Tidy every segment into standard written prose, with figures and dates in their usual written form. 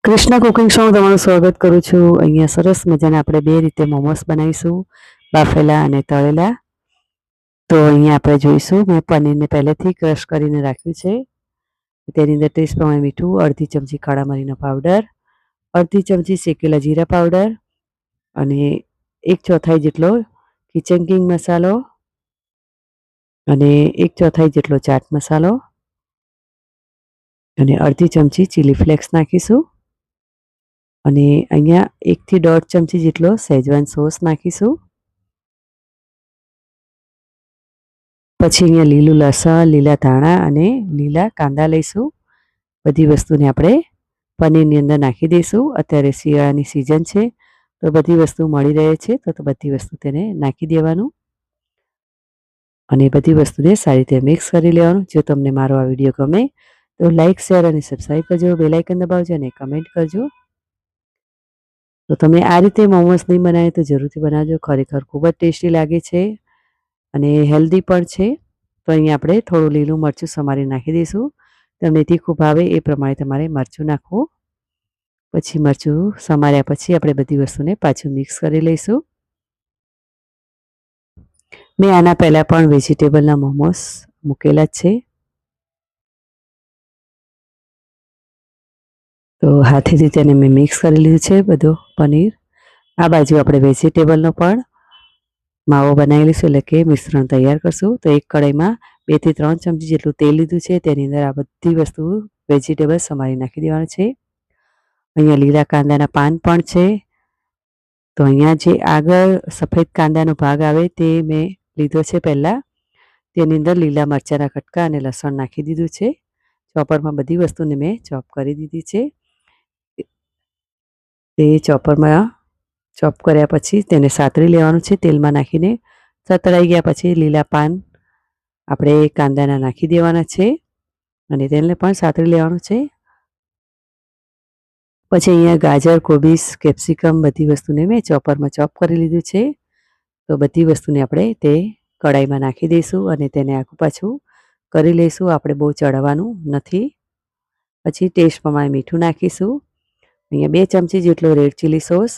Krishna cooking શોમાં તમારું સ્વાગત કરું છું. અહીંયા સરસ મજાના આપણે બે રીતે મોમોસ બનાવીશું, બાફેલા અને તળેલા. તો અહીંયા આપણે જોઈશું, મેં પનીરને પહેલેથી ક્રશ કરીને રાખ્યું છે. તેની અંદર ટેસ્ટ પ્રમાણે મીઠું, અડધી ચમચી કાળા મરીનો પાવડર, અડધી ચમચી શેકેલા જીરા પાવડર અને 1/4 જેટલો કિચન કિંગ મસાલો અને 1/4 જેટલો ચાટ મસાલો અને અડધી ચમચી ચીલી ફ્લેક્સ નાખીશું. અને અહીંયા 1 થી 1.5 ચમચી જેટલો શેઝવાન સોસ નાખીશું. પછી અહીંયા લીલું લસણ, લીલા ધાણા અને લીલા કાંદા લઈશું. બધી વસ્તુને આપણે પનીરની અંદર નાખી દઈશું. અત્યારે શિયાળાની સિઝન છે તો બધી વસ્તુ મળી રહે છે, તો બધી વસ્તુ તેને નાખી દેવાનું અને બધી વસ્તુને સારી રીતે મિક્સ કરી લેવાનું. જો તમને મારો આ વિડીયો ગમે તો લાઇક, શેર અને સબસ્ક્રાઈબ કરજો, બેલ આઇકન દબાવજો અને કમેન્ટ કરજો. તો તમે આ રીતે મોમોસ નહીં બનાવે તો જરૂરથી બનાવજો. ખરેખર ખૂબ જ ટેસ્ટી લાગે છે અને હેલ્ધી પણ છે. તો અહીંયા આપણે થોડું લીલું મરચું સમારી નાખી દઈશું. તમને તીખું ભાવે એ પ્રમાણે તમારે મરચું નાખવું. પછી મરચું સમાર્યા પછી આપણે બધી વસ્તુને પાછું મિક્સ કરી લઈશું. મેં આના પહેલાં પણ વેજીટેબલના મોમોસ મૂકેલા જ છે. તો હાથેથી તેને મેં મિક્સ કરી લીધું છે બધું પનીર. આ બાજુ આપણે વેજીટેબલનો પણ માવો બનાવી લઈશું, એટલે કે મિશ્રણ તૈયાર કરશું. તો એક કઢાઈમાં 2 થી 3 ચમચી જેટલું તેલ લીધું છે. તેની અંદર આ બધી વસ્તુ વેજીટેબલ સમારી નાખી દેવાનું છે. અહીંયા લીલા કાંદાના પાન પણ છે. તો અહીંયા જે આગળ સફેદ કાંદાનો ભાગ આવે તે મેં લીધો છે પહેલાં. તેની અંદર લીલા મરચાંના કટકા અને લસણ નાખી દીધું છે. ચોપરમાં બધી વસ્તુને મેં ચોપ કરી દીધી છે. તે ચોપરમાં ચોપ કર્યા પછી તેને સાતરી લેવાનું છે તેલમાં નાખીને. સતળાઈ ગયા પછી લીલા પાન આપણે કાંદાના નાખી દેવાના છે અને તેને પણ સાતરી લેવાનું છે. પછી અહીંયા ગાજર, કોબીસ, કેપ્સિકમ બધી વસ્તુને મેં ચોપરમાં ચોપ કરી લીધું છે. તો બધી વસ્તુને આપણે તે કઢાઈમાં નાખી દઈશું અને તેને આખું પાછું કરી લઈશું. આપણે બહુ ચડાવવાનું નથી. પછી ટેસ્ટ પ્રમાણે મીઠું નાખીશું. અહીંયા 2 ચમચી જેટલો રેડ ચીલી સોસ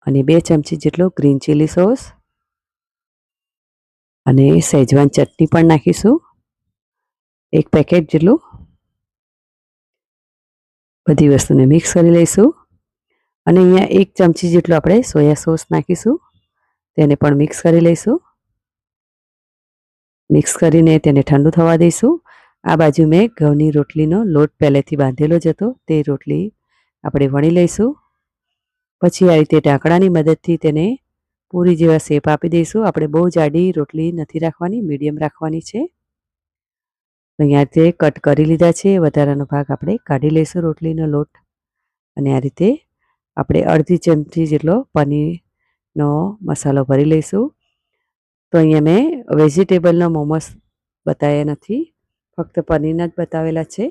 અને 2 ચમચી જેટલો ગ્રીન ચીલી સોસ અને શેઝવાન ચટણી પણ નાખીશું, 1 પેકેટ જેટલું. બધી વસ્તુને મિક્સ કરી લઈશું અને અહીંયા 1 ચમચી જેટલો આપણે સોયા સોસ નાખીશું. તેને પણ મિક્સ કરી લઈશું. મિક્સ કરીને તેને ઠંડુ થવા દઈશું. આ બાજુ મેં ઘઉંની રોટલીનો લોટ પહેલેથી બાંધેલો જ હતો, તે રોટલી આપણે વણી લઈશું. પછી આ રીતે ઢાંકણાની મદદથી તેને પૂરી જેવા શેપ આપી દઈશું. આપણે બહુ જાડી રોટલી નથી રાખવાની, મીડિયમ રાખવાની છે. અહીંયા તે કટ કરી લીધા છે. વધારાનો ભાગ આપણે કાઢી લઈશું રોટલીનો લોટ અને આ રીતે આપણે અડધી ચમચી જેટલો પનીરનો મસાલો ભરી લઈશું. તો અહીંયા મેં વેજીટેબલનો મોમોસ બતાવ્યા નથી, ફક્ત પનીરના જ બતાવેલા છે.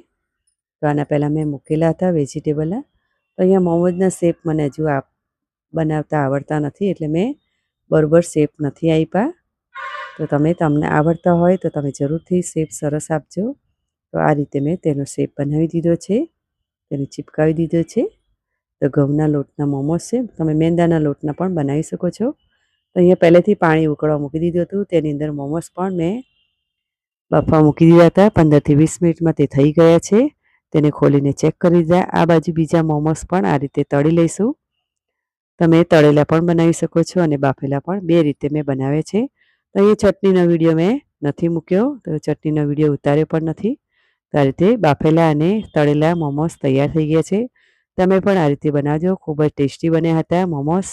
તો આના પહેલાં મેં મૂકેલા હતા વેજીટેબલના. તો અહીંયા મોમોઝના શેપ મને હજુ બનાવતા આવડતા નથી, એટલે મેં બરોબર શેપ નથી આપ્યા. તો તમને આવડતા હોય તો તમે જરૂરથી શેપ સરસ આપજો. તો આ રીતે મેં તેનો શેપ બનાવી દીધો છે, તેને ચિપકાવી દીધો છે. તો ઘઉંના લોટના મોમોસ છે. તમે મેંદાના લોટના પણ બનાવી શકો છો. તો અહીંયા પહેલેથી પાણી ઉકળવા મૂકી દીધું હતું. તેની અંદર મોમોસ પણ મેં બફવા મૂકી દીધા હતા. 15 થી 20 મિનિટમાં તે થઈ ગયા છે. તેને ખોલીને ચેક કરી દીધા. આ બાજુ બીજા મોમોસ પણ આ રીતે તળી લઈશું. તમે તળેલા પણ બનાવી શકો છો અને બાફેલા પણ, 2 રીતે મેં બનાવ્યા છે. તો અહીંયા ચટણીનો વિડીયો મેં નથી મૂક્યો, તો ચટણીનો વિડીયો ઉતાર્યો પણ નથી. તો આ રીતે બાફેલા અને તળેલા મોમોસ તૈયાર થઈ ગયા છે. તમે પણ આ રીતે બનાવજો. ખૂબ જ ટેસ્ટી બન્યા હતા મોમોસ.